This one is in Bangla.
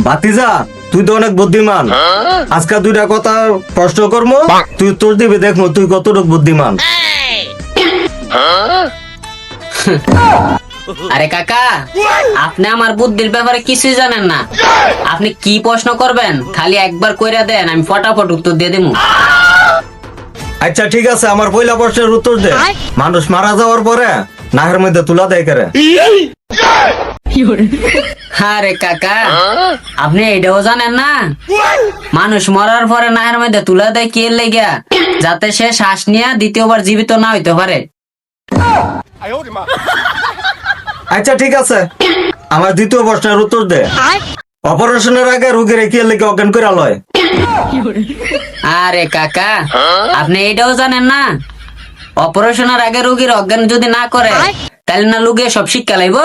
ভাতিজা তুই তো অনেক বুদ্ধিমান, আজকে দুইটা কথা প্রশ্ন করবো, তুই উত্তর দিবি, দেখবো তুই কতটুকু বুদ্ধিমান। আরে কাকা, আপনি আমার বুদ্ধির ব্যাপারে কিছুই জানেন না। আপনি কি প্রশ্ন করবেন খালি একবার কইরা দেন, আমি ফটাফট উত্তর দিয়ে দেবো। আচ্ছা ঠিক আছে, আমার পয়লা প্রশ্নের উত্তর দে। মানুষ মারা যাওয়ার পরে নাহের মধ্যে তুলা দেয় করে? আরে কাকা, আপনি এটাও জানেন না? মানুষ মরার পরে নাহের মধ্যে তুলা দেয় কি এর লেগা? যাতে সে শ্বাস নিয়ে দ্বিতীয়বার জীবিত না হইতে পারে। আচ্ছা ঠিক আছে, আমার দ্বিতীয় প্রশ্নের উত্তর দে। অপারেশনের আগে রোগীর কি লেগে অজ্ঞান করে লয়? আরে কাকা, আপনি এটাও জানেন না? অপারেশনের আগে রোগীর অজ্ঞান যদি না করে তাহলে না লোকে সব শিক্ষা লাইব।